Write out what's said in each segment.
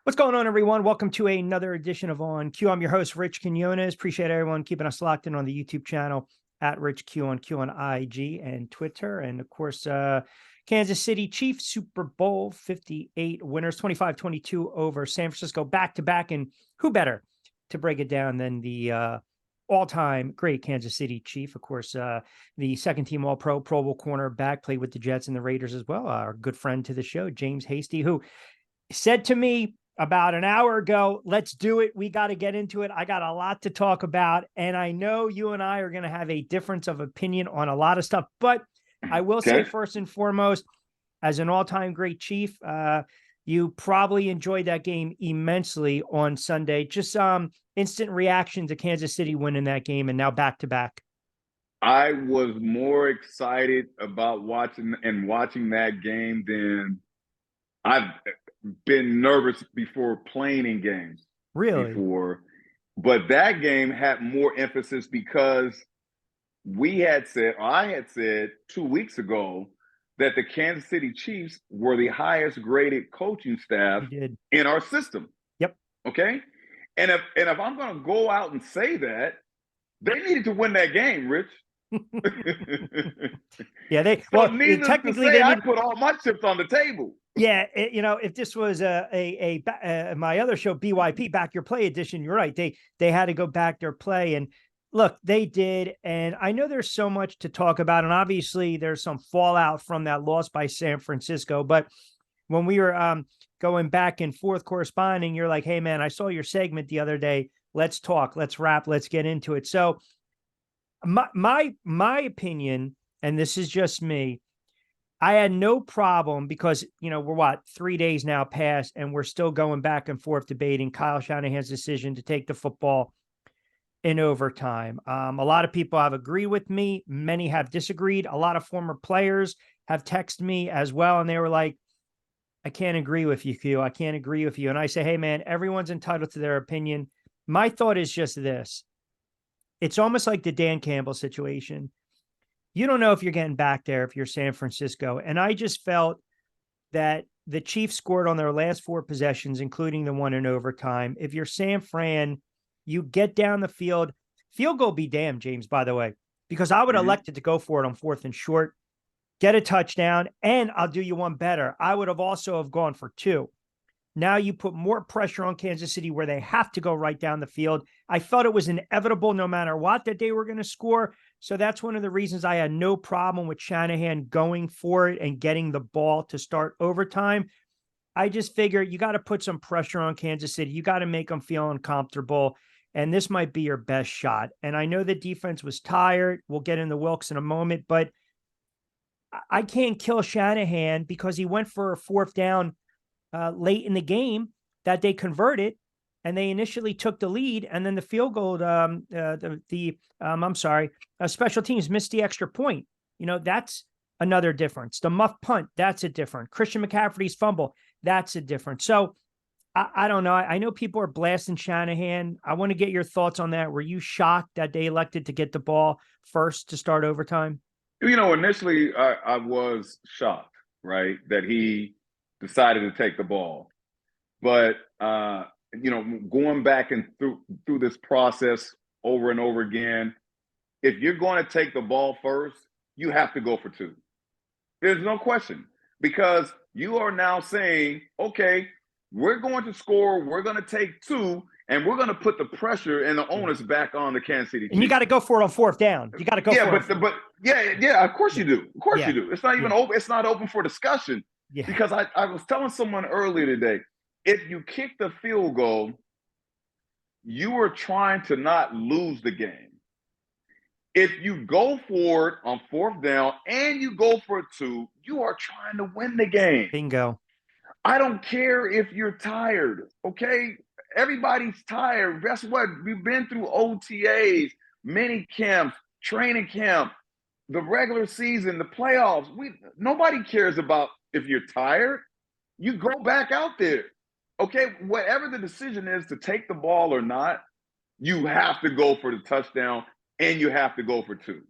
What's going on, everyone? Welcome to another edition of On Q. I'm your host, Rich Quinones. Appreciate everyone keeping us locked in on the YouTube channel at Rich Q on IG and Twitter. And of course, Kansas City Chiefs Super Bowl 58 winners, 25-22 over San Francisco, back-to-back. And who better to break it down than the all-time great Kansas City Chief? Of course, the second-team All-Pro, Pro Bowl cornerback, played with the Jets and the Raiders as well. Our good friend to the show, James Hasty, who said to me about an hour ago, let's do it. We got to get into it. I got a lot to talk about. And I know you and I are going to have a difference of opinion on a lot of stuff. But I will say, first and foremost, as an all-time great Chief, you probably enjoyed that game immensely on Sunday. Just instant reaction to Kansas City winning that game and now back-to-back. I was more excited about watching that game than I've been nervous before playing in games. Really? Before. But that game had more emphasis because I had said 2 weeks ago that the Kansas City Chiefs were the highest graded coaching staff in our system. Yep. Okay. And if I'm going to go out and say that, they needed to win that game, Rich. Yeah, technically I put all my chips on the table. Yeah, if this was my other show, BYP, Back Your Play edition, you're right. They had to go back their play, and look, they did. And I know there's so much to talk about, and obviously there's some fallout from that loss by San Francisco. But when we were going back and forth corresponding, you're like, "Hey, man, I saw your segment the other day. Let's talk. Let's wrap. Let's get into it." So, my opinion, and this is just me, I had no problem because, we're 3 days now past and we're still going back and forth debating Kyle Shanahan's decision to take the football in overtime. A lot of people have agreed with me. Many have disagreed. A lot of former players have texted me as well. And they were like, I can't agree with you, Q. I can't agree with you. And I say, hey, man, everyone's entitled to their opinion. My thought is just this. It's almost like the Dan Campbell situation. You don't know if you're getting back there if you're San Francisco. And I just felt that the Chiefs scored on their last 4 possessions, including the one in overtime. If you're San Fran, you get down the field. Field goal be damned, James, by the way, because I would have elected to go for it on 4th and short, get a touchdown, and I'll do you one better. I would have also have gone for 2. Now you put more pressure on Kansas City where they have to go right down the field. I felt it was inevitable no matter what that they were going to score. So that's one of the reasons I had no problem with Shanahan going for it and getting the ball to start overtime. I just figure you got to put some pressure on Kansas City. You got to make them feel uncomfortable. And this might be your best shot. And I know the defense was tired. We'll get into Wilks in a moment, but I can't kill Shanahan because he went for a 4th down late in the game that they converted, and they initially took the lead, and then the field goal, special teams missed the extra point. That's another difference. The muff punt, that's a different. Christian McCaffrey's fumble, that's a difference. So I don't know. I know people are blasting Shanahan. I want to get your thoughts on that. Were you shocked that they elected to get the ball first to start overtime? Initially I was shocked, right, that he decided to take the ball. But, going back and through this process over and over again, if you're going to take the ball first, you have to go for 2. There's no question, because you are now saying, okay, we're going to score, we're going to take 2, and we're going to put the pressure and the onus back on the Kansas City Chiefs. And you got to go for it on 4th down. You got to go for it. Yeah, of course you do. Of course you do. It's not even open. It's not open for discussion. Yeah. Because I was telling someone earlier today, if you kick the field goal, you are trying to not lose the game. If you go for it on 4th down and you go for 2, you are trying to win the game. Bingo. I don't care if you're tired, okay? Everybody's tired. Guess what? We've been through OTAs, mini camps, training camp, the regular season, the playoffs. Nobody cares about if you're tired. You go back out there. Okay, whatever the decision is to take the ball or not, you have to go for the touchdown and you have to go for 2.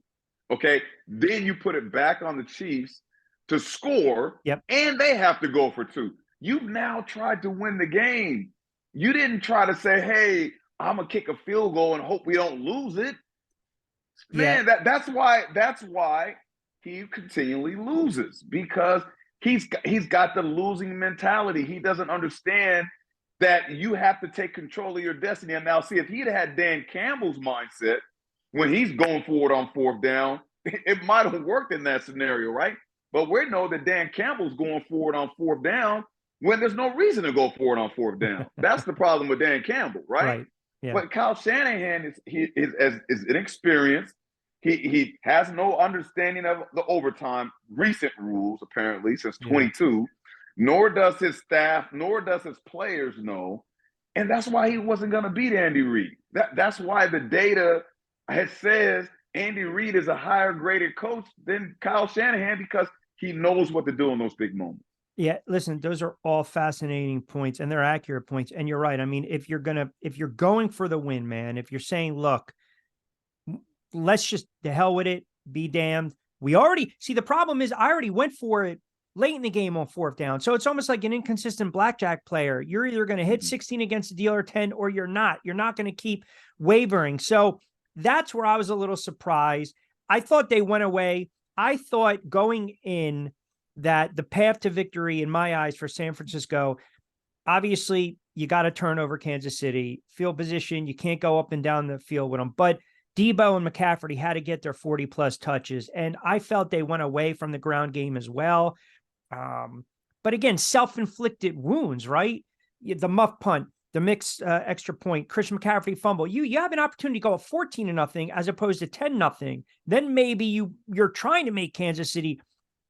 Okay, then you put it back on the Chiefs to score, and they have to go for 2. You've now tried to win the game. You didn't try to say, hey, I'm gonna kick a field goal and hope we don't lose it. Yeah. Man, that's why he continually loses, because he's got the losing mentality. He doesn't understand that you have to take control of your destiny. And now, see, if he'd had Dan Campbell's mindset when he's going forward on fourth down, it might have worked in that scenario, right? But we know that Dan Campbell's going forward on fourth down when there's no reason to go forward on fourth down. That's the problem with Dan Campbell, right? Right. Yeah. But Kyle Shanahan is inexperienced. He has no understanding of the overtime recent rules, apparently, since 22. Nor does his staff, nor does his players know. And that's why he wasn't going to beat Andy Reid. That's why the data says Andy Reid is a higher graded coach than Kyle Shanahan, because he knows what to do in those big moments. Yeah, listen, those are all fascinating points, and they're accurate points. And you're right. I mean, if you're going for the win, man, if you're saying, look, let's just the hell with it, be damned. We already see, the problem is I already went for it late in the game on fourth down. So it's almost like an inconsistent blackjack player. You're either going to hit 16 against the deal or 10, or you're not. You're not going to keep wavering. So that's where I was a little surprised. I thought they went away. I thought going in that the path to victory, in my eyes, for San Francisco, obviously you got to turn over Kansas City. Field position, you can't go up and down the field with them. But Debo and McCaffrey had to get their 40-plus touches. And I felt they went away from the ground game as well. But again, self-inflicted wounds, right? The muff punt, the mixed extra point, Christian McCaffrey fumble. You have an opportunity to go up 14-0 as opposed to 10-0. Then maybe you're trying to make Kansas City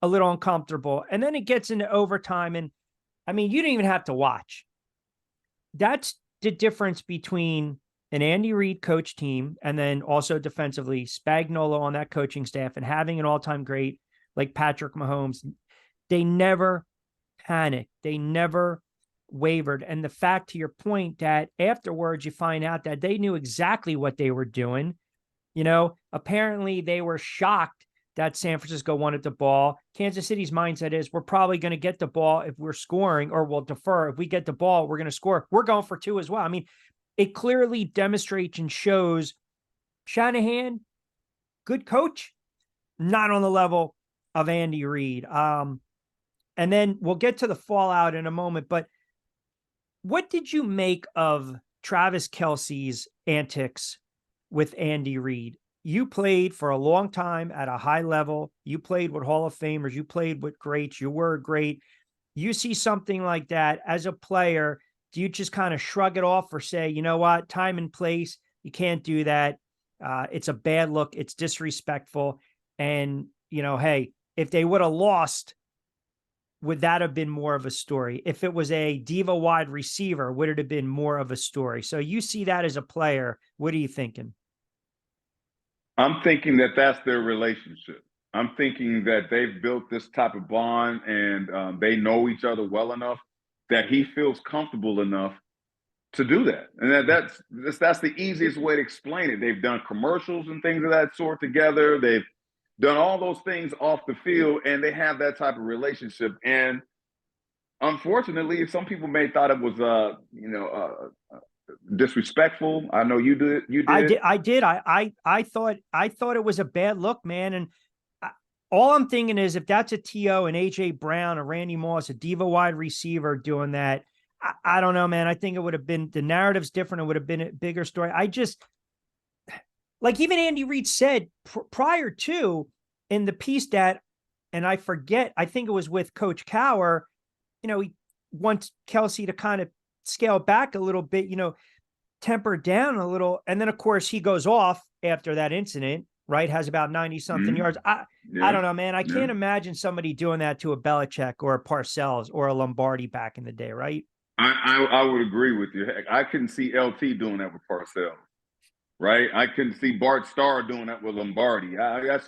a little uncomfortable. And then it gets into overtime. And I mean, you didn't even have to watch. That's the difference between an Andy Reid coach team and then also defensively Spagnuolo on that coaching staff and having an all-time great like Patrick Mahomes. They never panicked. They never wavered. And the fact, to your point, that afterwards you find out that they knew exactly what they were doing. Apparently they were shocked that San Francisco wanted the ball. Kansas City's mindset is, we're probably going to get the ball if we're scoring, or we'll defer. If we get the ball, we're going to score. We're going for 2 as well. I mean, it clearly demonstrates and shows Shanahan, good coach, not on the level of Andy Reid. And then we'll get to the fallout in a moment, but what did you make of Travis Kelce's antics with Andy Reid? You played for a long time at a high level. You played with Hall of Famers. You played with greats. You were great. You see something like that as a player, do you just kind of shrug it off or say, you know what, time and place, you can't do that. It's a bad look. It's disrespectful. And, hey, if they would have lost, would that have been more of a story? If it was a diva wide receiver, would it have been more of a story? So you see that as a player. What are you thinking? I'm thinking that that's their relationship. I'm thinking that they've built this type of bond, and they know each other well enough that he feels comfortable enough to do that. And that's the easiest way to explain it. They've done commercials and things of that sort together. They've done all those things off the field, and they have that type of relationship. And unfortunately, some people may thought it was, disrespectful. I know you did. I did. I thought it was a bad look, man. And all I'm thinking is, if that's a T.O. and AJ Brown or Randy Moss, a diva wide receiver doing that, I don't know, man. I think it would have been, the narrative's different. It would have been a bigger story. Like even Andy Reid said prior to, in the piece that, and I forget, I think it was with Coach Cower, he wants Kelce to kind of scale back a little bit, temper down a little. And then of course he goes off after that incident, right? Has about 90 something yards. I don't know, man. I can't imagine somebody doing that to a Belichick or a Parcells or a Lombardi back in the day, right? I would agree with you. Heck, I couldn't see LT doing that with Parcells, right? I couldn't see Bart Starr doing that with Lombardi. I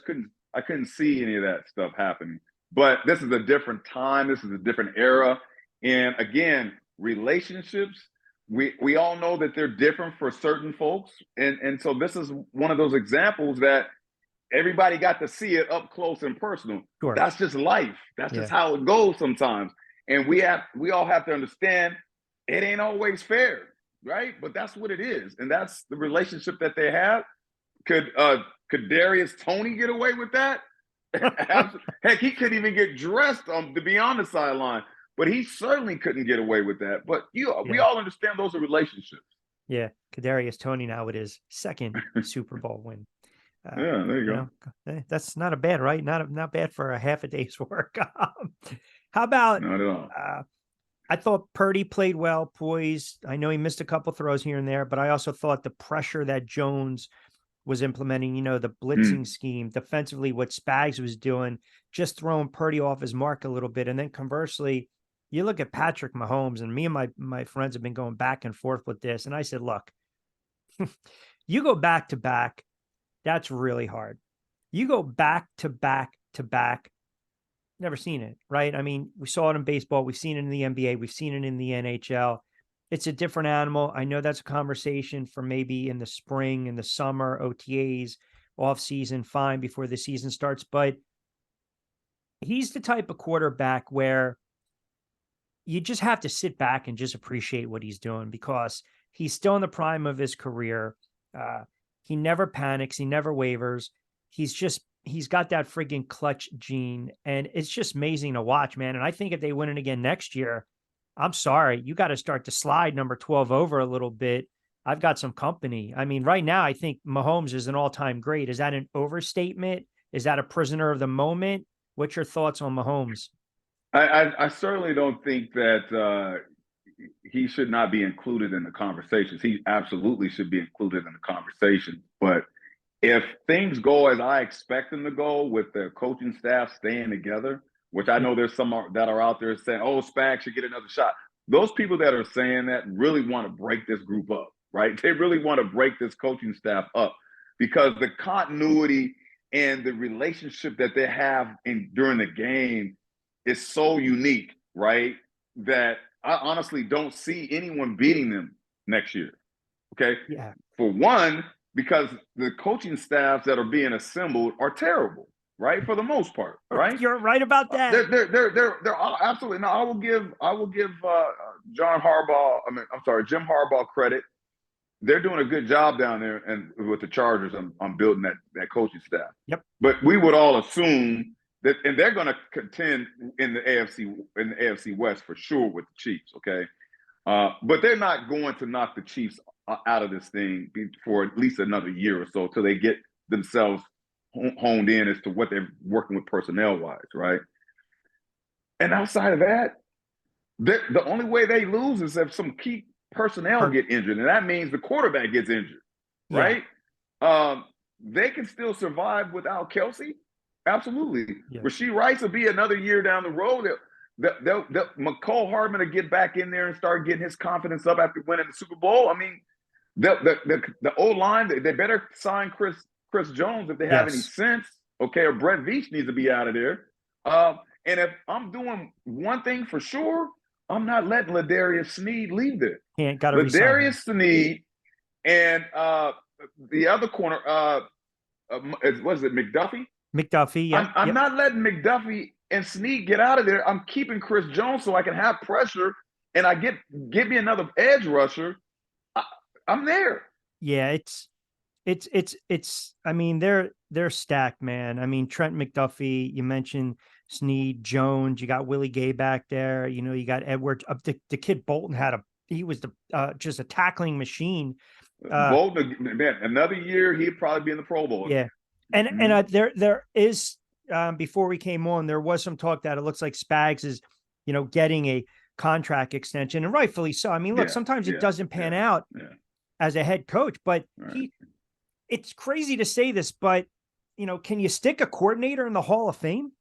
couldn't see any of that stuff happening. But this is a different time. This is a different era. And again, relationships, we all know that they're different for certain folks. And so this is one of those examples that everybody got to see it up close and personal. Sure. That's just life. That's just how it goes sometimes. And we all have to understand it ain't always fair, right? But that's what it is. And that's the relationship that they have. Could Darius Toney get away with that? Heck, he couldn't even get dressed to be on the sideline, but he certainly couldn't get away with that. But we all understand those are relationships. Yeah, Kadarius Toney now with his second Super Bowl win. Yeah, there you go. That's not a bad, right? Not bad for a half a day's work. How about? Not at all. I thought Purdy played well, poised. I know he missed a couple throws here and there, but I also thought the pressure that Jones was implementing, the blitzing scheme defensively, what Spags was doing, just throwing Purdy off his mark a little bit. And then conversely, you look at Patrick Mahomes, and me and my friends have been going back and forth with this. And I said, look, you go back to back, that's really hard. You go back to back to back, never seen it, right? I mean, we saw it in baseball. We've seen it in the NBA. We've seen it in the NHL. It's a different animal. I know that's a conversation for maybe in the spring, in the summer, OTAs, off season, fine before the season starts. But he's the type of quarterback where you just have to sit back and just appreciate what he's doing, because he's still in the prime of his career. He never panics. He never wavers. He's got that friggin' clutch gene, and it's just amazing to watch, man. And I think if they win it again next year, I'm sorry, you got to start to slide number 12 over a little bit. I've got some company. I mean, right now, I think Mahomes is an all-time great. Is that an overstatement? Is that a prisoner of the moment? What's your thoughts on Mahomes? I certainly don't think that he should not be included in the conversations. He absolutely should be included in the conversation. But if things go as I expect them to go, with the coaching staff staying together, which I know there's some that are out there saying, oh, Spags should get another shot. Those people that are saying that really want to break this group up, right? They really want to break this coaching staff up, because the continuity and the relationship that they have during the game is so unique, right? That I honestly don't see anyone beating them next year. Okay. Yeah. For one, because the coaching staffs that are being assembled are terrible, right? For the most part, right? You're right about that. They're absolutely. No, I will give Jim Harbaugh credit. They're doing a good job down there, and with the Chargers, I'm building that coaching staff. Yep. But we would all assume that, and they're going to contend in the AFC West for sure with the Chiefs. Okay, but they're not going to knock the Chiefs out of this thing for at least another year or so, till they get themselves honed in as to what they're working with personnel-wise, right? And outside of that, the only way they lose is if some key personnel get injured, and that means the quarterback gets injured, right? Yeah. They can still survive without Kelsey. Absolutely. Yeah. Rashee Rice will be another year down the road. McCole Hardman will get back in there and start getting his confidence up after winning the Super Bowl. I mean, the O-line, they better sign Chris Jones if they have any sense, okay? Or Brett Veach needs to be out of there. And if I'm doing one thing for sure, I'm not letting Ladarius Sneed leave there. Ladarius Sneed and the other corner, what is it, McDuffie? McDuffie, yeah. I'm not letting McDuffie and Sneed get out of there. I'm keeping Chris Jones so I can have pressure, and give me another edge rusher. I'm there. Yeah, it's I mean, they're stacked, man. I mean, Trent McDuffie, you mentioned Sneed, Jones, you got Willie Gay back there, you got Edwards. The kid Bolton he was just a tackling machine. Bolton, man, another year he'd probably be in the Pro Bowl. Yeah. And there is before we came on, there was some talk that it looks like Spags is, getting a contract extension, and rightfully so. I mean, look, sometimes it doesn't pan out as a head coach, but it's crazy to say this, but can you stick a coordinator in the Hall of Fame?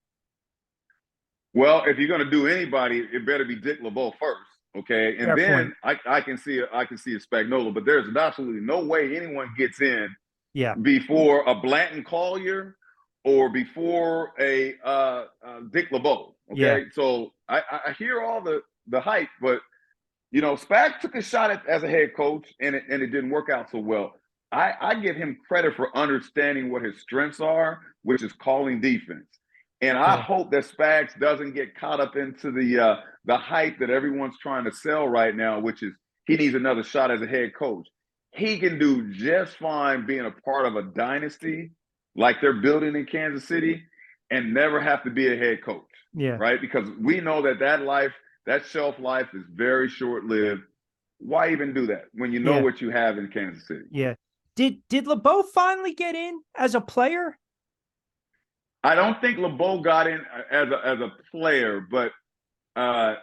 Well, if you're going to do anybody, it better be Dick LeBeau first, okay? And then I can see a Spagnuolo, but there's absolutely no way anyone gets in before a Blanton Collier or before a Dick LeBeau, okay? Yeah. So I hear all the hype, but Spag took a shot as a head coach, and it didn't work out so well. I give him credit for understanding what his strengths are, which is calling defense. And I Yeah. hope that Spags doesn't get caught up into the hype that everyone's trying to sell right now, which is he needs another shot as a head coach. He can do just fine being a part of a dynasty like they're building in Kansas City and never have to be a head coach, Yeah. right? Because we know that shelf life is very short lived. Why even do that when you know Yeah. what you have in Kansas City? Yeah. Did LeBeau finally get in as a player? I don't think LeBeau got in as a player, but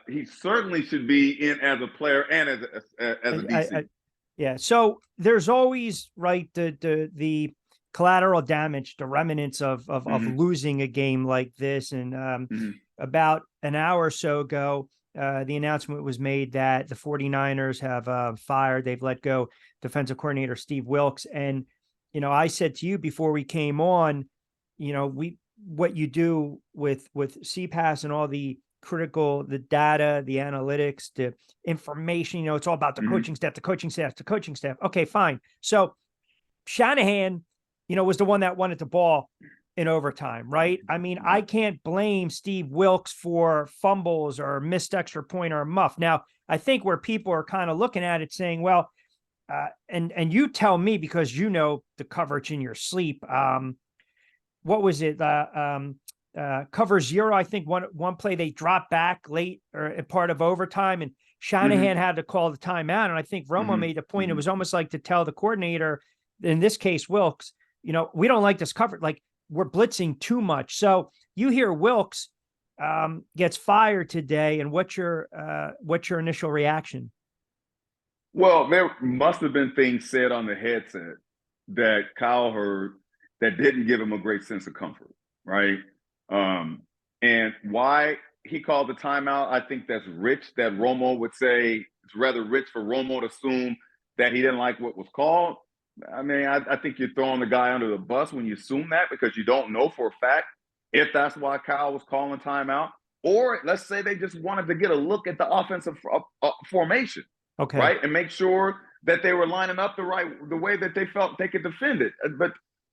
he certainly should be in as a player and as a DC. Yeah. So there's always right the collateral damage, the remnants of losing a game like this. And about an hour or so ago, the announcement was made that the 49ers have fired. They've let go defensive coordinator Steve Wilks. And I said to you before we came on, what you do with CPAS and all the data, the analytics, the information, it's all about the coaching staff, the coaching staff, the coaching staff. Okay, fine. So Shanahan, was the one that wanted the ball in overtime, right? I mean, I can't blame Steve Wilks for fumbles or missed extra point or a muff. Now, I think where people are kind of looking at it saying, well, and you tell me because you know the coverage in your sleep. What was it? Cover zero. I think one play they dropped back late or a part of overtime, and Shanahan had to call the timeout. And I think Romo made the point. It was almost like to tell the coordinator, in this case Wilks, we don't like this coverage. Like we're blitzing too much. So you hear Wilks gets fired today, and what's your initial reaction? Well, there must have been things said on the headset that Kyle heard that didn't give him a great sense of comfort, right? And why he called the timeout, I think that's rich. That Romo would say it's rather rich for Romo to assume that he didn't like what was called. I mean, I think you're throwing the guy under the bus when you assume that because you don't know for a fact if that's why Kyle was calling timeout. Or let's say they just wanted to get a look at the offensive formation, Okay. right? And make sure that they were lining up the way that they felt they could defend it.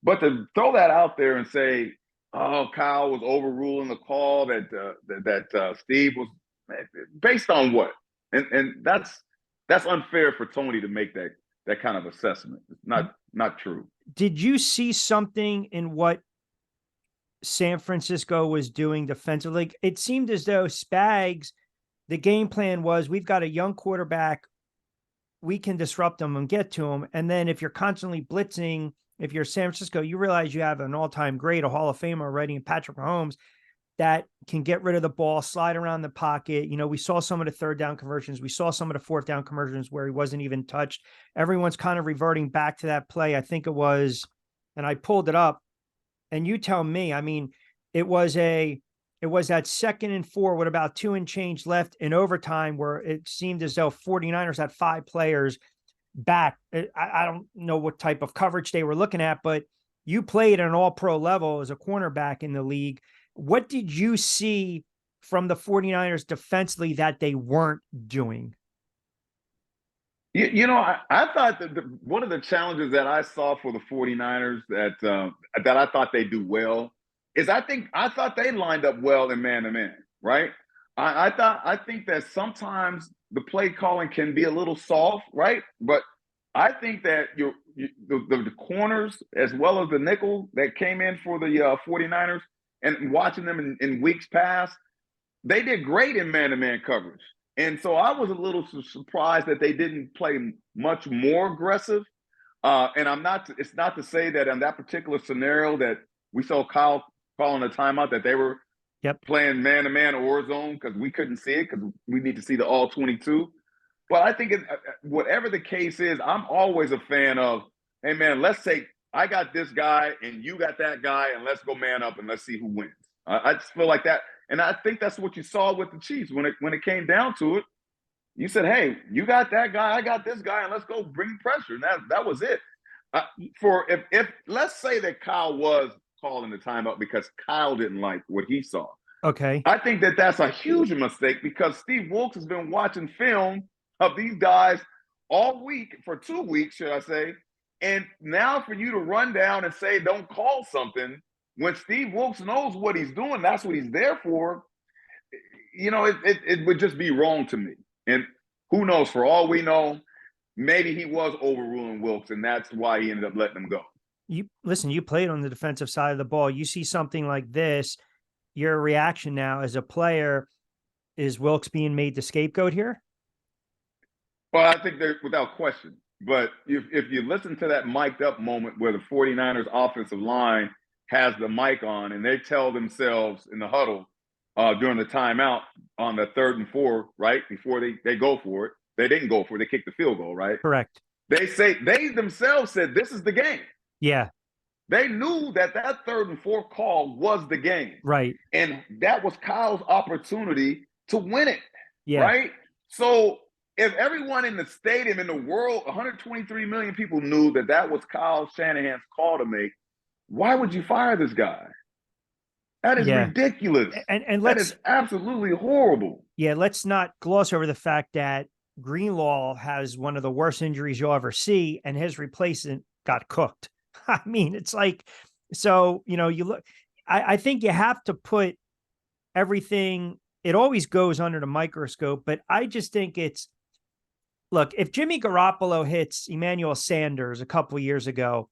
But to throw that out there and say, "Oh, Kyle was overruling the call that Steve was," based on what? And that's unfair for Tony to make that kind of assessment. It's not true. Did you see something in what San Francisco was doing defensively? It seemed as though Spags, the game plan was, we've got a young quarterback, we can disrupt them and get to them. And then if you're constantly blitzing, if you're San Francisco, you realize you have an all-time great, a Hall of Famer already in Patrick Mahomes that can get rid of the ball, slide around the pocket. We saw some of the third down conversions. We saw some of the fourth down conversions where he wasn't even touched. Everyone's kind of reverting back to that play. I think it was, and I pulled it up, and you tell me, I mean, it was that 2nd and 4 with about 2 and change left in overtime where it seemed as though 49ers had 5 players back. I don't know what type of coverage they were looking at, but you played at an all-pro level as a cornerback in the league. What did you see from the 49ers defensively that they weren't doing? I thought that one of the challenges that I saw for the 49ers that I thought they do well is I thought they lined up well in man-to-man, right? I think that sometimes the play calling can be a little soft, right? But I think that the corners as well as the nickel that came in for the 49ers and watching them in weeks past, they did great in man-to-man coverage. And so I was a little surprised that they didn't play much more aggressive. And it's not to say that in that particular scenario that we saw Kyle calling a timeout that they were playing man-to-man or zone because we couldn't see it because we need to see the all 22. But I think whatever the case is, I'm always a fan of, hey, man, let's say I got this guy and you got that guy and let's go man up and let's see who wins. I just feel like that. And I think that's what you saw with the Chiefs when it came down to it. You said, hey, you got that guy, I got this guy, and let's go bring pressure. And that was it. If let's say that Kyle was calling the timeout because Kyle didn't like what he saw. Okay. I think that that's a huge mistake because Steve Wilks has been watching film of these guys all week, for 2 weeks, should I say. And now for you to run down and say, don't call something when Steve Wilks knows what he's doing, that's what he's there for. It would just be wrong to me. And who knows? For all we know, maybe he was overruling Wilks, and that's why he ended up letting him go. You played on the defensive side of the ball. You see something like this, your reaction now as a player, is Wilks being made the scapegoat here? Well, I think they're without question. But if you listen to that mic'd up moment where the 49ers offensive line has the mic on and they tell themselves in the huddle during the timeout on the 3rd and 4, right, before they go for it, they didn't go for it. They kicked the field goal, right? Correct. They themselves said, this is the game. Yeah. They knew that 3rd and 4 call was the game. Right. And that was Kyle's opportunity to win it. Yeah. Right? So if everyone in the stadium, in the world, 123 million people knew that was Kyle Shanahan's call to make, why would you fire this guy? That is ridiculous. And that is absolutely horrible. Yeah, let's not gloss over the fact that Greenlaw has one of the worst injuries you'll ever see, and his replacement got cooked. I mean, it's like, so, you look, I think you have to put everything, it always goes under the microscope, but I just think look, if Jimmy Garoppolo hits Emmanuel Sanders a couple of years ago,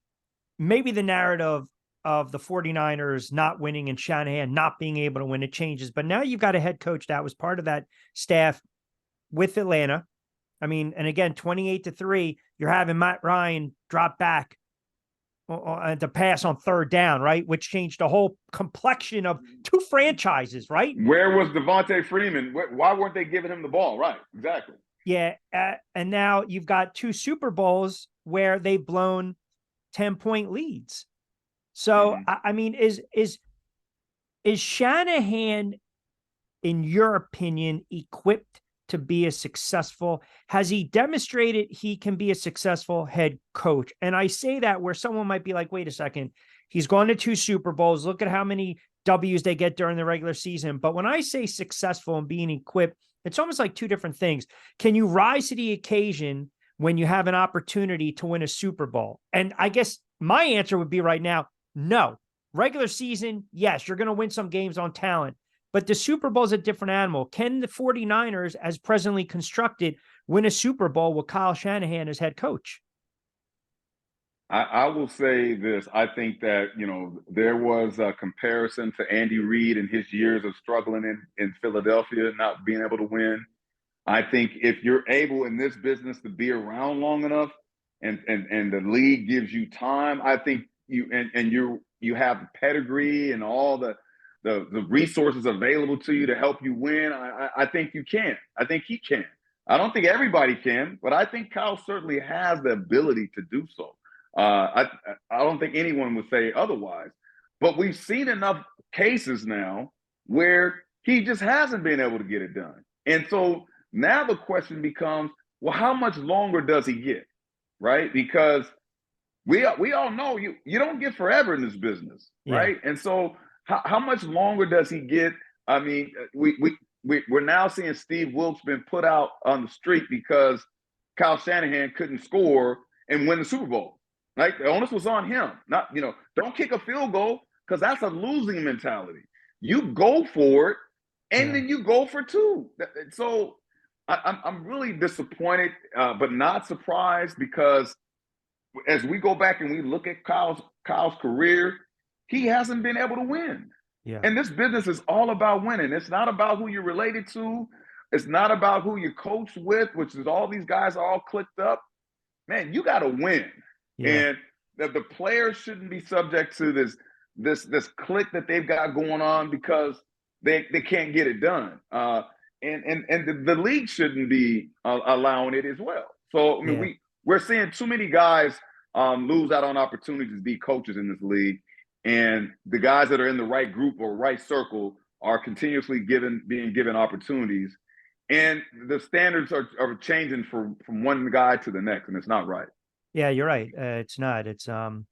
maybe the narrative of the 49ers not winning and Shanahan not being able to win, it changes. But now you've got a head coach that was part of that staff with Atlanta. I mean, and again, 28-3, you're having Matt Ryan drop back to pass on 3rd down, right? Which changed the whole complexion of 2 franchises, right? Where was Devontae Freeman? Why weren't they giving him the ball? Right, exactly. Yeah, and now you've got 2 Super Bowls where they've blown 10-point leads. So, I mean, is Shanahan, in your opinion, equipped to be a successful? Has he demonstrated he can be a successful head coach? And I say that where someone might be like, wait a second, he's gone to 2 Super Bowls. Look at how many W's they get during the regular season. But when I say successful and being equipped, it's almost like 2 different things. Can you rise to the occasion when you have an opportunity to win a Super Bowl? And I guess my answer would be right now, no. Regular season, yes, you're going to win some games on talent. But the Super Bowl is a different animal. Can the 49ers, as presently constructed, win a Super Bowl with Kyle Shanahan as head coach? I will say this. I think that, there was a comparison to Andy Reid and his years of struggling in Philadelphia, not being able to win. I think if you're able in this business to be around long enough and the league gives you time, I think you have the pedigree and all the resources available to you to help you win. I think you can. I think he can. I don't think everybody can, but I think Kyle certainly has the ability to do so. I don't think anyone would say otherwise. But we've seen enough cases now where he just hasn't been able to get it done. And so now the question becomes, well, how much longer does he get? Right? Because we all know you don't get forever in this business, right? Yeah. And so how much longer does he get? I mean, we're now seeing Steve Wilks been put out on the street because Kyle Shanahan couldn't score and win the Super Bowl. Right? The onus was on him. Not, don't kick a field goal because that's a losing mentality. You go for it, and then you go for 2. So I'm really disappointed, but not surprised, because as we go back and we look at Kyle's career, he hasn't been able to win. Yeah. And this business is all about winning. It's not about who you're related to. It's not about who you coach with, which is all these guys are all clicked up. Man, you got to win. Yeah. And the players shouldn't be subject to this clique that they've got going on because they can't get it done. And the league shouldn't be allowing it as well. So I mean, we're seeing too many guys lose out on opportunities to be coaches in this league, and the guys that are in the right group or right circle are continuously being given opportunities, and the standards are changing from one guy to the next, and it's not right. Yeah, you're right. It's not. It's well,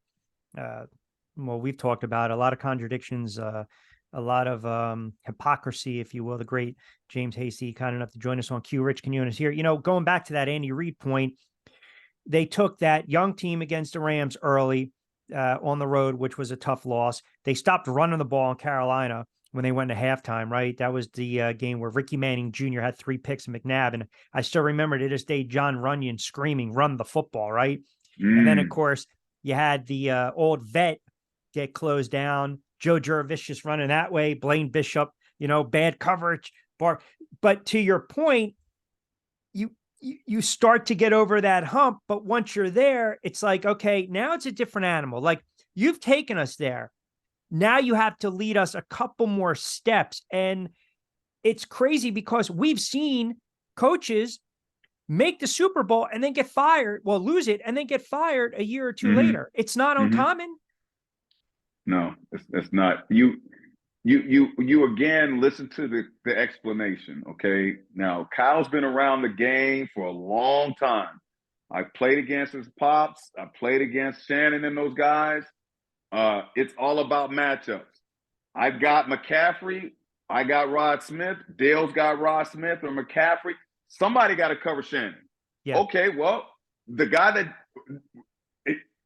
we've talked about a lot of contradictions, a lot of hypocrisy, if you will. The great James Hasty, kind enough to join us on Q. Rich, can you here? Going back to that Andy Reid point, they took that young team against the Rams early. on the road, which was a tough loss. They stopped running the ball in Carolina when they went to halftime, right? That was the game where Ricky Manning Jr. had 3 picks in McNabb. And I still remember to this day, John Runyon screaming, run the football, right? And then, of course, you had the old vet get closed down. Joe Jurevich just running that way. Blaine Bishop, bad coverage. But to your point, you start to get over that hump. But once you're there, it's like, okay, now it's a different animal. Like, you've taken us there. Now you have to lead us a couple more steps. And it's crazy because we've seen coaches make the Super Bowl and then get fired, lose it and then get fired a year or two later. It's not uncommon. No, it's not. You again listen to the explanation. Okay. Now Kyle's been around the game for a long time. I played against his pops. I played against Shannon and those guys. It's all about matchups. I've got McCaffrey. I got Rod Smith. Dale's got Rod Smith or McCaffrey. Somebody got to cover Shannon. Yeah. Okay, well, the guy that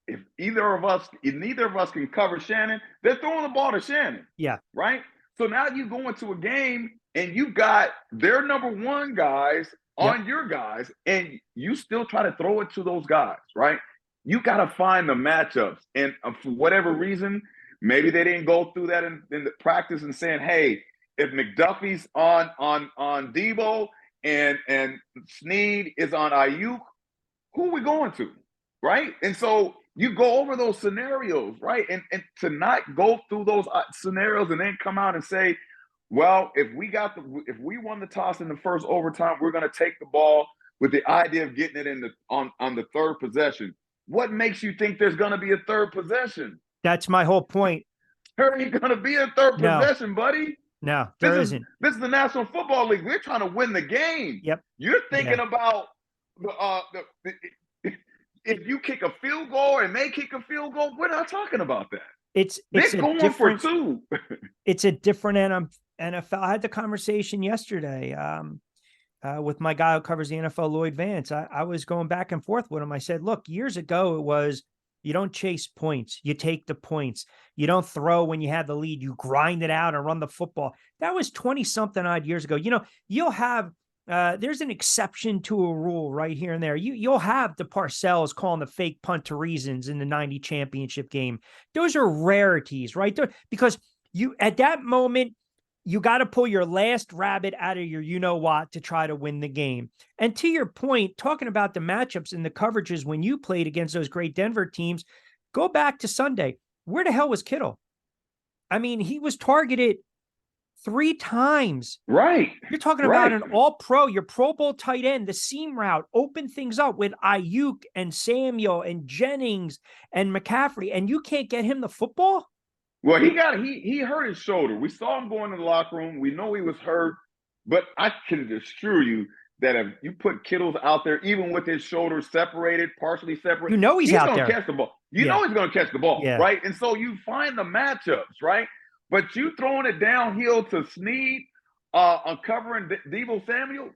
if neither of us can cover Shannon, they're throwing the ball to Shannon. Yeah. Right? So now you go into a game and you've got their number 1 guys on your guys, and you still try to throw it to those guys, right? You got to find the matchups. And for whatever reason, maybe they didn't go through that in the practice and saying, hey, if McDuffie's on Debo and Snead is on Ayuk, who are we going to, right? And so you go over those scenarios, right? And to not go through those scenarios and then come out and say, well, if we won the toss in the first overtime, we're going to take the ball with the idea of getting it on the third possession. What makes you think there's going to be a third possession? That's my whole point. There ain't going to be a third possession, buddy. No, there isn't. This is the National Football League. We're trying to win the game. Yep. You're thinking about if you kick a field goal and they kick a field goal, we're not talking about that. They're going for 2. It's a different NFL. I had the conversation yesterday with my guy who covers the NFL, Lloyd Vance. I was going back and forth with him. I said, look, years ago, it was, you don't chase points. You take the points. You don't throw when you have the lead. You grind it out and run the football. That was 20-something odd years ago. You'll have, there's an exception to a rule right here and there. You'll have the Parcells calling the fake punt to reasons in the 90 championship game. Those are rarities, right? Because at that moment, you got to pull your last rabbit out of your you-know-what to try to win the game. And to your point, talking about the matchups and the coverages when you played against those great Denver teams, go back to Sunday. Where the hell was Kittle? I mean, he was targeted 3 times. Right. You're talking about an all-pro, your Pro Bowl tight end, the seam route, open things up with Ayuk and Samuel and Jennings and McCaffrey, and you can't get him the football? Well, he hurt his shoulder. We saw him going to the locker room. We know he was hurt, but I can assure you that if you put Kittles out there, even with his shoulders separated, partially separated, he's out there. Catch the ball. You know he's going to catch the ball, right? And so you find the matchups, right? But you throwing it downhill to Snead, uncovering Deebo Samuel,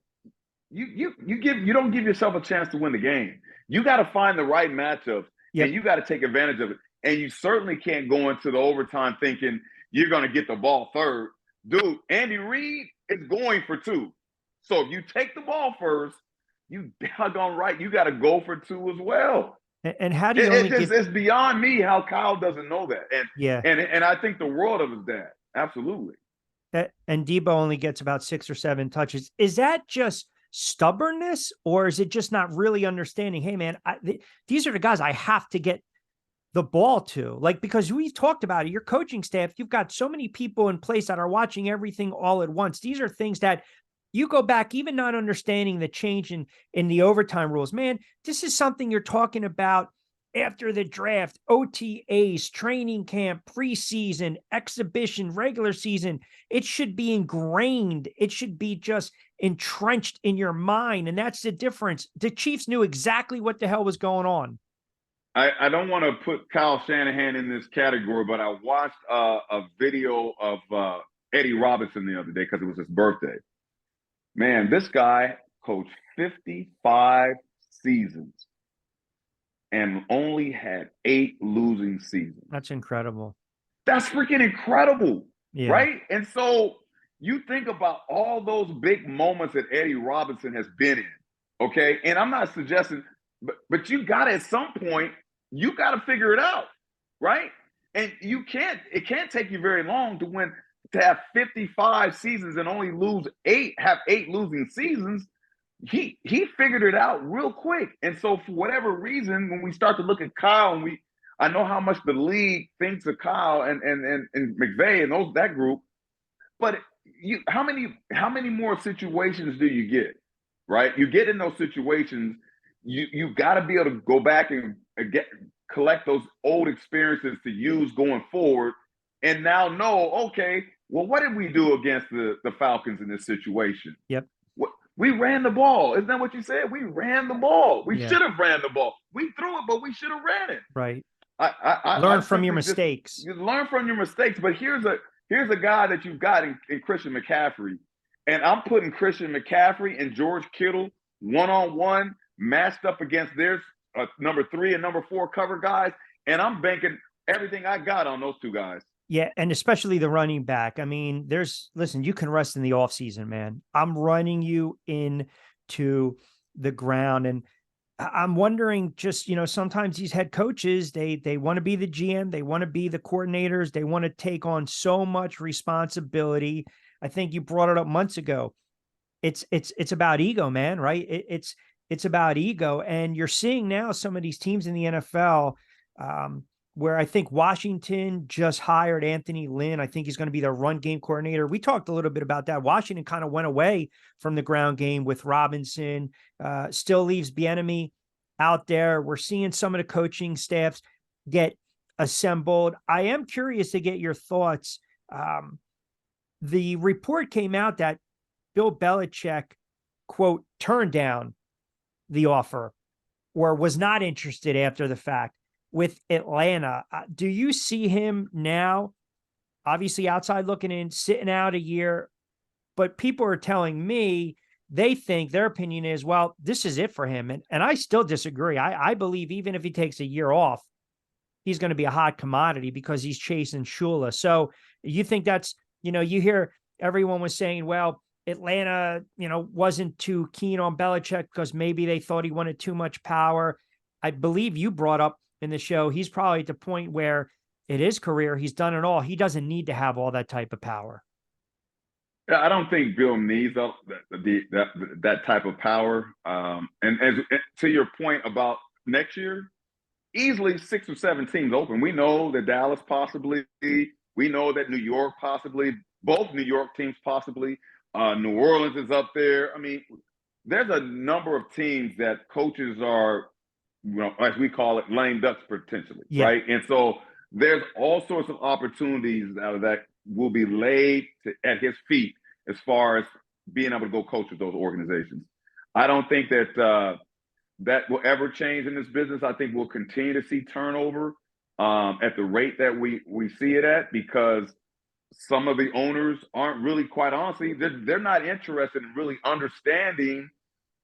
you don't give yourself a chance to win the game. You got to find the right matchups, and you got to take advantage of it. And you certainly can't go into the overtime thinking you're going to get the ball third. Dude, Andy Reid is going for 2. So if you take the ball first, you doggone right, you got to go for 2 as well. And how do you it's beyond me how Kyle doesn't know that. And I think the world of his dad. Absolutely. And Deebo only gets about 6 or 7 touches. Is that just stubbornness, or is it just not really understanding, hey, man, these are the guys I have to get the ball to? Like, because we've talked about it, your coaching staff, you've got so many people in place that are watching everything all at once. These are things that you go back, even not understanding the change in the overtime rules. Man, this is something you're talking about after the draft, OTAs, training camp, preseason, exhibition, regular season. It should be ingrained. It should be just entrenched in your mind. And that's the difference. The Chiefs knew exactly what the hell was going on. I don't want to put Kyle Shanahan in this category, but I watched a video of Eddie Robinson the other day because it was his birthday. Man, this guy coached 55 seasons. and only had 8 losing seasons. That's incredible. That's freaking incredible, Yeah. right? And so you think about all those big moments that Eddie Robinson has been in, okay? And I'm not suggesting, but you got to, at some point, you got to figure it out, right? And it can't take you very long to have 55 seasons and only have 8 losing seasons. He figured it out real quick. And so for whatever reason, when we start to look at Kyle, and I know how much the league thinks of Kyle and McVay and that group, but how many more situations do you get? Right? You get in those situations, you got to be able to go back and collect those old experiences to use going forward, and now know, okay, well, what did we do against the Falcons in this situation? Yep. We ran the ball. Isn't that what you said? We ran the ball. We should have ran the ball. We threw it, but we should have ran it. Right. Learn from your mistakes. Learn from your mistakes. But here's a guy that you've got in Christian McCaffrey. And I'm putting Christian McCaffrey and George Kittle one-on-one, matched up against their number 3 and number 4 cover guys. And I'm banking everything I got on those two guys. Yeah, and especially the running back. I mean, listen, you can rest in the offseason, man. I'm running you into the ground. And I'm wondering, just, sometimes these head coaches, they want to be the GM, they want to be the coordinators, they want to take on so much responsibility. I think you brought it up months ago. It's about ego, man, right? It's about ego. And you're seeing now some of these teams in the NFL, where I think Washington just hired Anthony Lynn. I think he's going to be their run game coordinator. We talked a little bit about that. Washington kind of went away from the ground game with Robinson, still leaves Bieniemy out there. We're seeing some of the coaching staffs get assembled. I am curious to get your thoughts. The report came out that Bill Belichick, quote, turned down the offer or was not interested after the fact with Atlanta. Do you see him now, obviously outside looking in, sitting out a year, but people are telling me they think their opinion is, well, this is it for him. And I still disagree. I believe even if he takes a year off, he's going to be a hot commodity because he's chasing Shula. So you think that's, you hear everyone was saying, well, Atlanta, wasn't too keen on Belichick because maybe they thought he wanted too much power. I believe you brought up in the show, he's probably at the point where in his career, he's done it all. He doesn't need to have all that type of power. Yeah, I don't think Bill needs that type of power. And to your point about next year, easily 6 or 7 teams open. We know that Dallas possibly, we know that New York possibly, both New York teams possibly, New Orleans is up there. I mean, there's a number of teams that coaches are, as we call it, lame ducks potentially, right? And so there's all sorts of opportunities out of that will be laid at his feet as far as being able to go coach with those organizations. I don't think that that will ever change in this business. I think we'll continue to see turnover at the rate that we see it at, because some of the owners aren't really, quite honestly, they're not interested in really understanding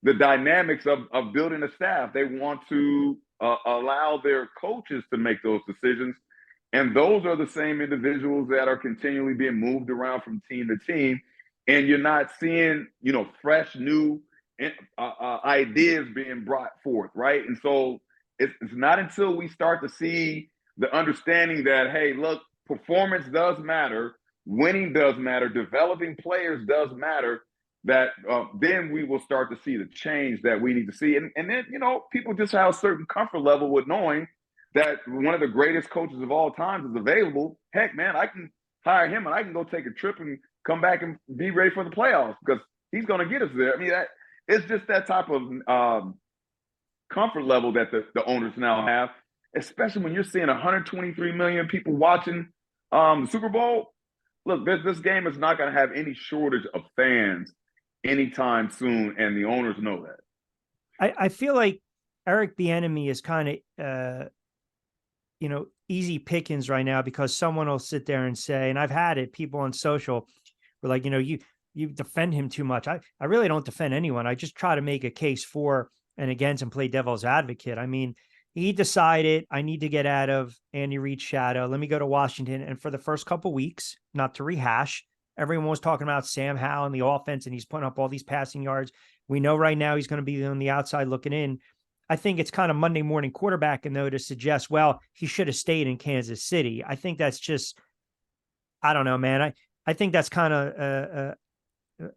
the dynamics of building a staff. They want to allow their coaches to make those decisions. And those are the same individuals that are continually being moved around from team to team. And you're not seeing, fresh, new ideas being brought forth, right? And so it's not until we start to see the understanding that, hey, look, performance does matter, winning does matter, developing players does matter, that then we will start to see the change that we need to see. And then, people just have a certain comfort level with knowing that one of the greatest coaches of all time is available. Heck, man, I can hire him and I can go take a trip and come back and be ready for the playoffs because he's going to get us there. I mean, it's just that type of comfort level that the owners now have, especially when you're seeing 123 million people watching the Super Bowl. Look, this game is not going to have any shortage of fans anytime soon, and the owners know that. I feel like Eric Bieniemy is kind of, easy pickings right now, because someone will sit there and say, and I've had it, people on social were like, you defend him too much. I really don't defend anyone. I just try to make a case for and against and play devil's advocate. I mean, he decided I need to get out of Andy Reid's shadow. Let me go to Washington. And for the first couple weeks, not to rehash, everyone was talking about Sam Howell and the offense, and he's putting up all these passing yards. We know right now he's going to be on the outside looking in. I think it's kind of Monday morning quarterbacking, though, to suggest, well, he should have stayed in Kansas City. I think that's just, I don't know, man. I think that's kind of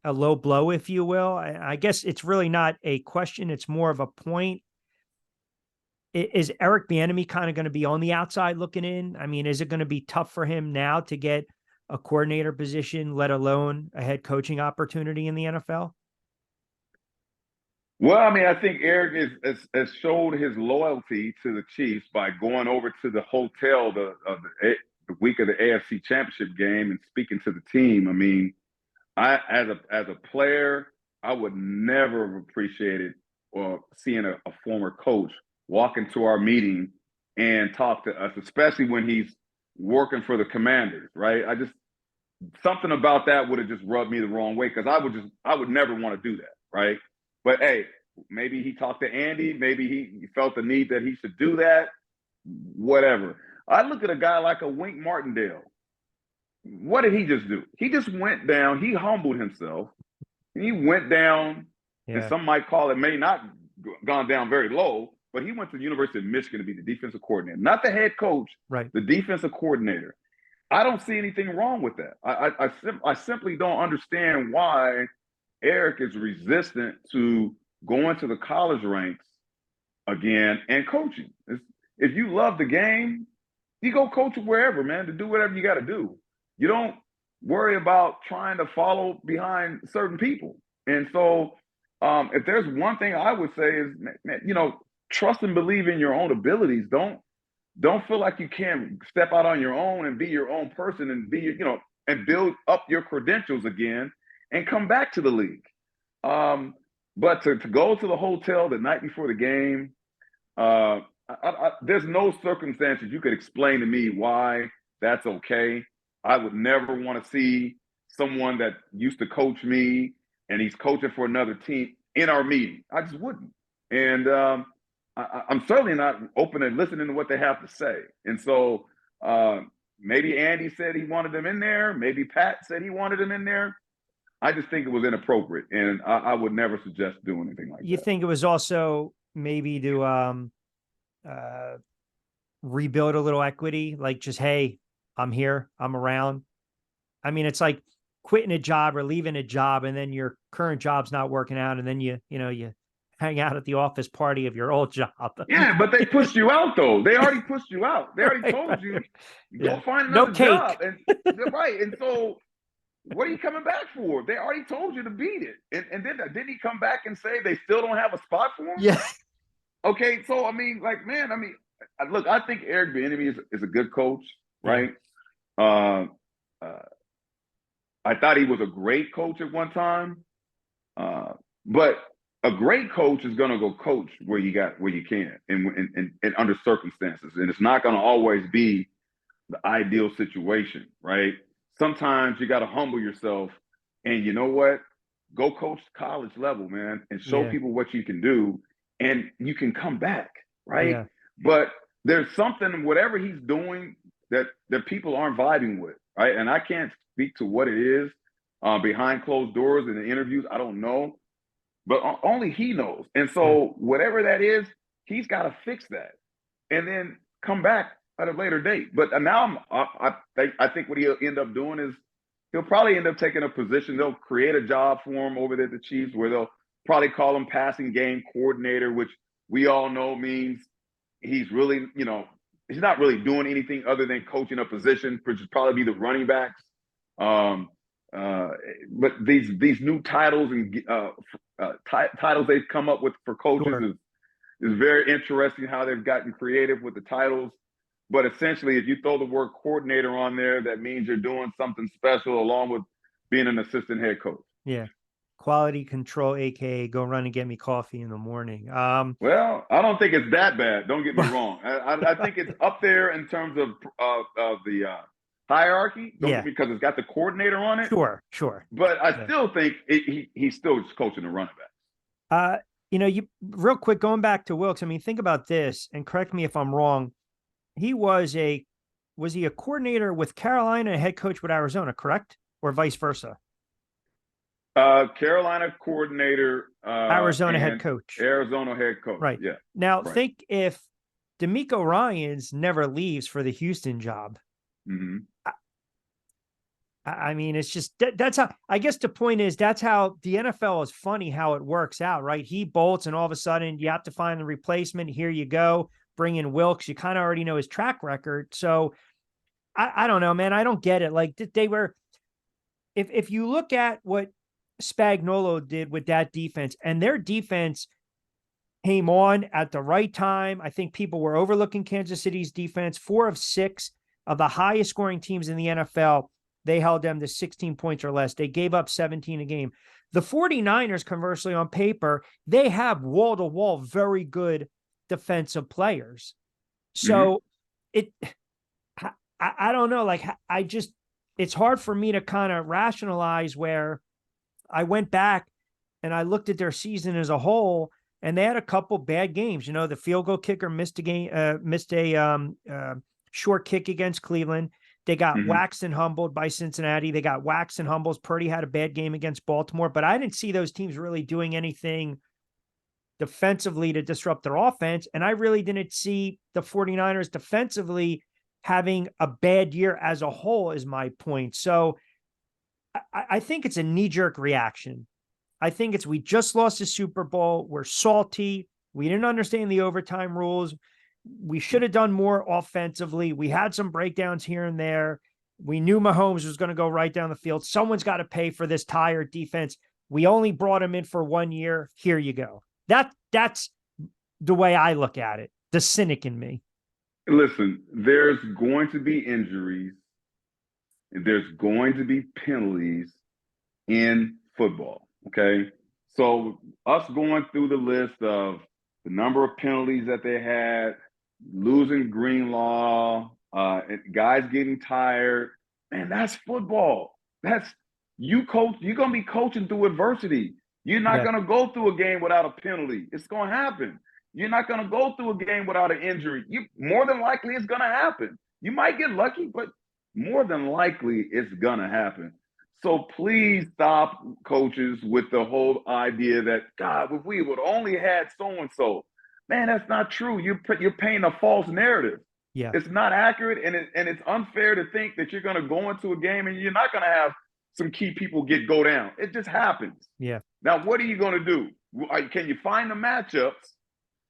a low blow, if you will. I guess it's really not a question. It's more of a point. Is Eric Bieniemy kind of going to be on the outside looking in? I mean, is it going to be tough for him now to get a coordinator position, let alone a head coaching opportunity in the NFL? Well, I mean, I think Eric has showed his loyalty to the Chiefs by going over to the hotel the week of the AFC Championship game and speaking to the team. I mean, I as a player, I would never have appreciated or seeing a former coach walk into our meeting and talk to us, especially when he's working for the Commanders, right? Something about that would have just rubbed me the wrong way because I would never want to do that, right? But hey, maybe he talked to Andy, maybe he felt the need that he should do that, whatever. I look at a guy like a Wink Martindale. What did he just do? He just went down, he humbled himself, he went down, and some might call it may not gone down very low, but he went to the University of Michigan to be the defensive coordinator, not the head coach, right? The defensive coordinator. I don't see anything wrong with that. I simply don't understand why Eric is resistant to going to the college ranks again and coaching. If you love the game, you go coach wherever, man, to do whatever you got to do. You don't worry about trying to follow behind certain people. And so if there's one thing I would say is, man, trust and believe in your own abilities. Don't feel like you can't step out on your own and be your own person and and build up your credentials again and come back to the league. But to go to the hotel the night before the game, there's no circumstances you could explain to me why that's okay. I would never want to see someone that used to coach me and he's coaching for another team in our meeting. I just wouldn't. And I'm certainly not open to listening to what they have to say. And so maybe Andy said he wanted them in there. Maybe Pat said he wanted them in there. I just think it was inappropriate, and I would never suggest doing anything like that. You think it was also maybe to rebuild a little equity, like just, hey, I'm here, I'm around. I mean, it's like quitting a job or leaving a job, and then your current job's not working out, and then you hang out at the office party of your old job. Yeah, but they pushed you out, though. They already pushed you out. They already told you, go find another job. And right. And so what are you coming back for? They already told you to beat it. And then didn't he come back and say they still don't have a spot for him? Yeah. Okay, so I mean, look, I think Eric Bieniemy is a good coach, right? I thought he was a great coach at one time, but a great coach is going to go coach where you can and under circumstances, and it's not going to always be the ideal situation, right? Sometimes you got to humble yourself, and you know what? Go coach college level, man, and show people what you can do, and you can come back, right? Yeah. But there's something, whatever he's doing, that people aren't vibing with, right? And I can't speak to what it is behind closed doors in the interviews. I don't know, but only he knows. And so whatever that is, he's got to fix that, and then come back at a later date. But now I think what he'll end up doing is he'll probably end up taking a position. They'll create a job for him over there at the Chiefs where they'll probably call him passing game coordinator, which we all know means he's really, he's not really doing anything other than coaching a position, which would probably be the running backs. But these new titles and titles they've come up with for coaches is very interesting how they've gotten creative with the titles. But essentially, if you throw the word coordinator on there, that means you're doing something special along with being an assistant head coach. Yeah. Quality control, aka go run and get me coffee in the morning. Well, I don't think it's that bad. Don't get me wrong. I think it's up there in terms of the hierarchy. Because it's got the coordinator on it. Sure. But I still think he's still just coaching the running back. you real quick, going back to Wilks, I mean, think about this, and correct me if I'm wrong. Was he a coordinator with Carolina and a head coach with Arizona, correct? Or vice versa? Carolina coordinator, Arizona head and coach. Arizona head coach. Right. Yeah. Now, Right. think if D'Amico Ryans never leaves for the Houston job. Mm-hmm. I mean, it's just that's how, I guess the point is, that's how the NFL is funny how it works out, right? He bolts and all of a sudden you have to find the replacement. Here you go. Bring in Wilks. You kind of already know his track record. So I don't know, man. I don't get it. Like they were, if you look at what Spagnuolo did with that defense, and their defense came on at the right time. I think people were overlooking Kansas City's defense. 4 of 6 of the highest scoring teams in the NFL, they held them to 16 points or less. They gave up 17 a game. The 49ers, conversely, on paper, they have wall-to-wall very good defensive players. So I don't know. Like, it's hard for me to kind of rationalize where I went back and I looked at their season as a whole, and they had a couple bad games. The field goal kicker missed a short kick against Cleveland. They got waxed and humbled by Cincinnati. They got waxed and humbled. Purdy had a bad game against Baltimore, but I didn't see those teams really doing anything defensively to disrupt their offense. And I really didn't see the 49ers defensively having a bad year as a whole, is my point. So I think it's a knee-jerk reaction. I think we just lost the Super Bowl. We're salty. We didn't understand the overtime rules. We should have done more offensively. We had some breakdowns here and there. We knew Mahomes was going to go right down the field. Someone's got to pay for this tired defense. We only brought him in for 1 year. Here you go. That's the way I look at it. The cynic in me. Listen, there's going to be injuries, and there's going to be penalties in football. Okay. So us going through the list of the number of penalties that they had, losing Greenlaw, guys getting tired, man, that's football. That's you coach. You're going to be coaching through adversity. You're not going to go through a game without a penalty. It's going to happen. You're not going to go through a game without an injury. More than likely it's going to happen. You might get lucky, but more than likely it's going to happen. So please stop, coaches, with the whole idea that, God, if we would only had so-and-so. Man, that's not true. You're painting a false narrative. Yeah. It's not accurate, and it's unfair to think that you're going to go into a game and you're not going to have some key people go down. It just happens. Yeah. Now, what are you going to do? Can you find the matchups,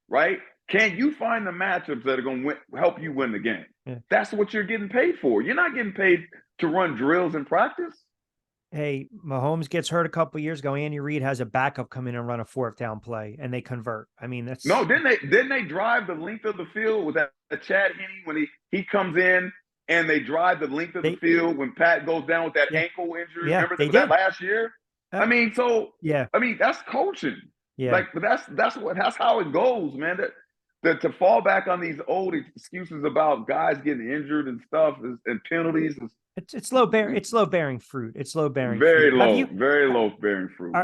right? Can you find the matchups that are going to help you win the game? Yeah. That's what you're getting paid for. You're not getting paid to run drills in practice. Hey, Mahomes gets hurt a couple of years ago. Andy Reid has a backup come in and run a 4th down play, and they convert. I mean, that's no. Didn't they drive the length of the field with that Chad Henne when he comes in, and they drive the length of the field when Pat goes down with that ankle injury? Yeah, remember that last year? I mean, that's coaching. Yeah, like that's how it goes, man. That to fall back on these old excuses about guys getting injured and stuff and penalties. It's low bearing fruit. It's low bearing. Very low bearing fruit.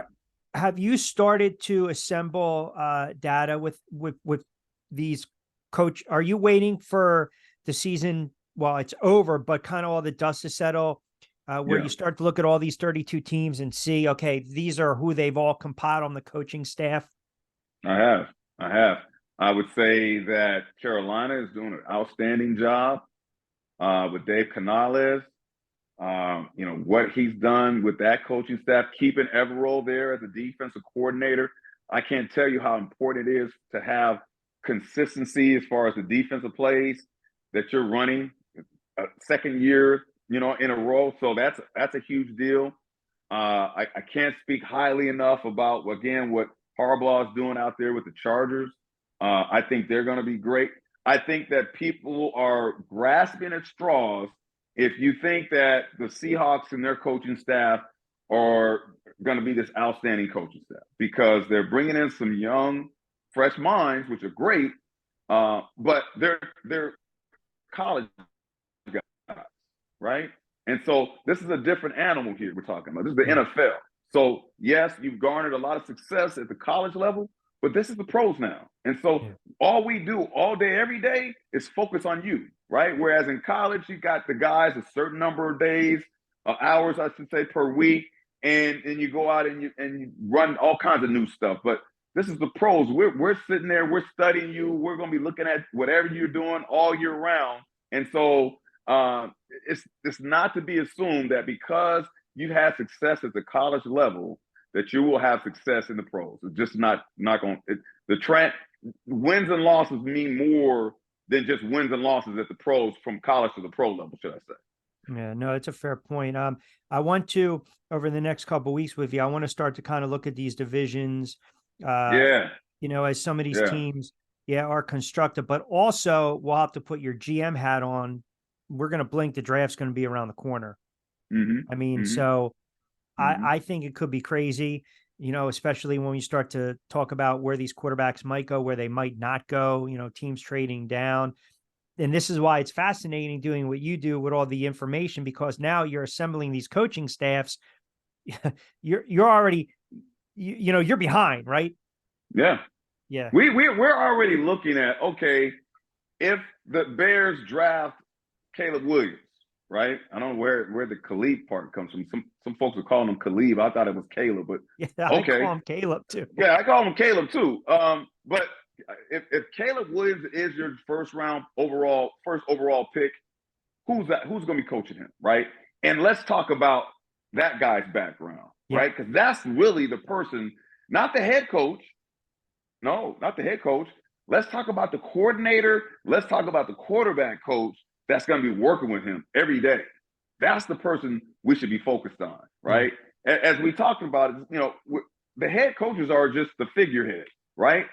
Have you started to assemble data with these coach? Are you waiting for the season? Well, it's over, but kind of all the dust to settle, where you start to look at all these 32 teams and see, okay, these are who they've all compiled on the coaching staff. I have. I would say that Carolina is doing an outstanding job with Dave Canales. What he's done with that coaching staff, keeping Everett there as a defensive coordinator. I can't tell you how important it is to have consistency as far as the defensive plays that you're running a second year, in a row. So that's a huge deal. I can't speak highly enough about, again, what Harbaugh is doing out there with the Chargers. I think they're going to be great. I think that people are grasping at straws if you think that the Seahawks and their coaching staff are going to be this outstanding coaching staff, because they're bringing in some young, fresh minds, which are great, but they're college guys, right? And so this is a different animal here we're talking about. This is the NFL. So yes, you've garnered a lot of success at the college level, But this is the pros now. And so Yeah. all we do all day, every day is focus on you, right? Whereas in college, you got the guys a certain number of days, hours, I should say, per week. And you go out and you run all kinds of new stuff. But this is the pros. We're sitting there, we're studying you. We're going to be looking at whatever you're doing all year round. And so it's not to be assumed that because you had success at the college level that you will have success in the pros. It's just not going. The trend wins and losses mean more than just wins and losses at the pros from college to the pro level, should I say? Yeah, no, it's a fair point. I want to, over the next couple of weeks with you, I want to start to kind of look at these divisions, uh, Yeah, as some of these yeah. teams, are constructed, but also we'll have to put your GM hat on. We're going to blink. The draft's going to be around the corner. Mm-hmm. I mean, Mm-hmm. so Mm-hmm. I think it could be crazy, especially when we start to talk about where these quarterbacks might go, where they might not go, teams trading down. And this is why it's fascinating doing what you do with all the information, because now you're assembling these coaching staffs. You're already, you're behind, right? Yeah. Yeah. We're already looking at, okay, if the Bears draft Caleb Williams, right? I don't know where the Khalid part comes from. Some folks are calling him Khalid. I thought it was Caleb, but Yeah. I okay. call him Caleb too. Yeah, I call him Caleb too. But if Caleb Williams is your first overall pick, who's that? Who's going to be coaching him, right? And let's talk about that guy's background, Yep. right? Because that's really the person, not the head coach. No, not the head coach. Let's talk about the coordinator. Let's talk about the quarterback coach that's going to be working with him every day. That's the person we should be focused on, right? Yeah. As we talked about, the head coaches are just the figurehead, right?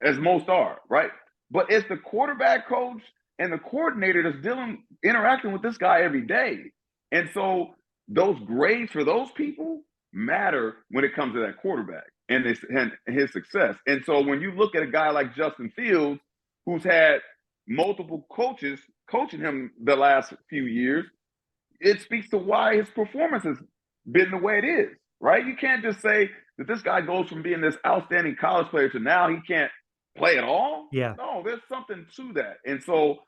As most are, right? But it's the quarterback coach and the coordinator that's interacting with this guy every day. And so those grades for those people matter when it comes to that quarterback and his success. And so when you look at a guy like Justin Fields, who's had multiple coaches coaching him the last few years, it speaks to why his performance has been the way it is, right? You can't just say that this guy goes from being this outstanding college player to now he can't play at all. Yeah. No, there's something to that. And so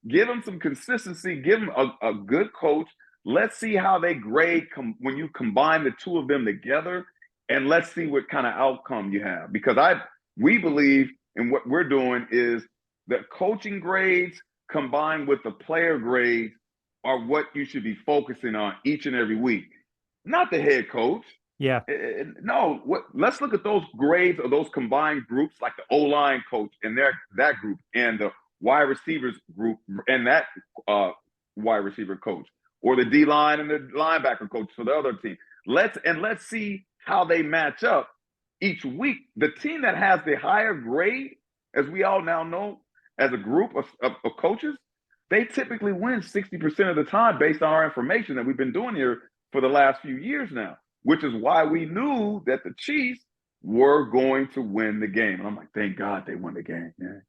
give him some consistency, give him a good coach. Let's see how they grade when you combine the two of them together, and let's see what kind of outcome you have. Because we believe in what we're doing is that coaching grades combined with the player grades are what you should be focusing on each and every week, not the head coach. Yeah. No, let's look at those grades of those combined groups, like the O-line coach and that group, and the wide receivers group and that wide receiver coach, or the D-line and the linebacker coach for the other team. Let's see how they match up each week. The team that has the higher grade, as we all now know, as a group of coaches, they typically win 60% of the time based on our information that we've been doing here for the last few years now, which is why we knew that the Chiefs were going to win the game. And I'm like, thank God they won the game. Yeah.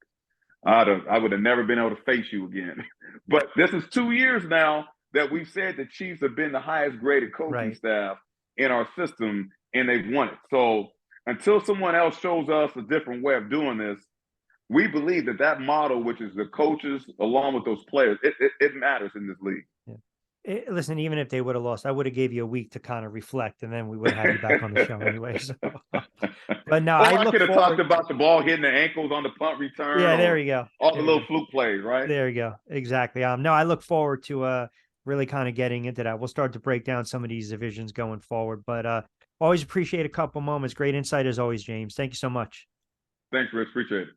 I would have never been able to face you again. But this is 2 years now that we've said the Chiefs have been the highest graded coaching staff in our system, and they've won it. So until someone else shows us a different way of doing this, we believe that model, which is the coaches along with those players, it matters in this league. Yeah. Listen, even if they would have lost, I would have gave you a week to kind of reflect, and then we would have had you back on the show anyway. So. But no, I could have talked about the ball hitting the ankles on the punt return. Yeah, there you go. All the little fluke plays, right? There you go. Exactly. No, I look forward to really kind of getting into that. We'll start to break down some of these divisions going forward. But always appreciate a couple moments. Great insight as always, James. Thank you so much. Thanks, Rich. Appreciate it.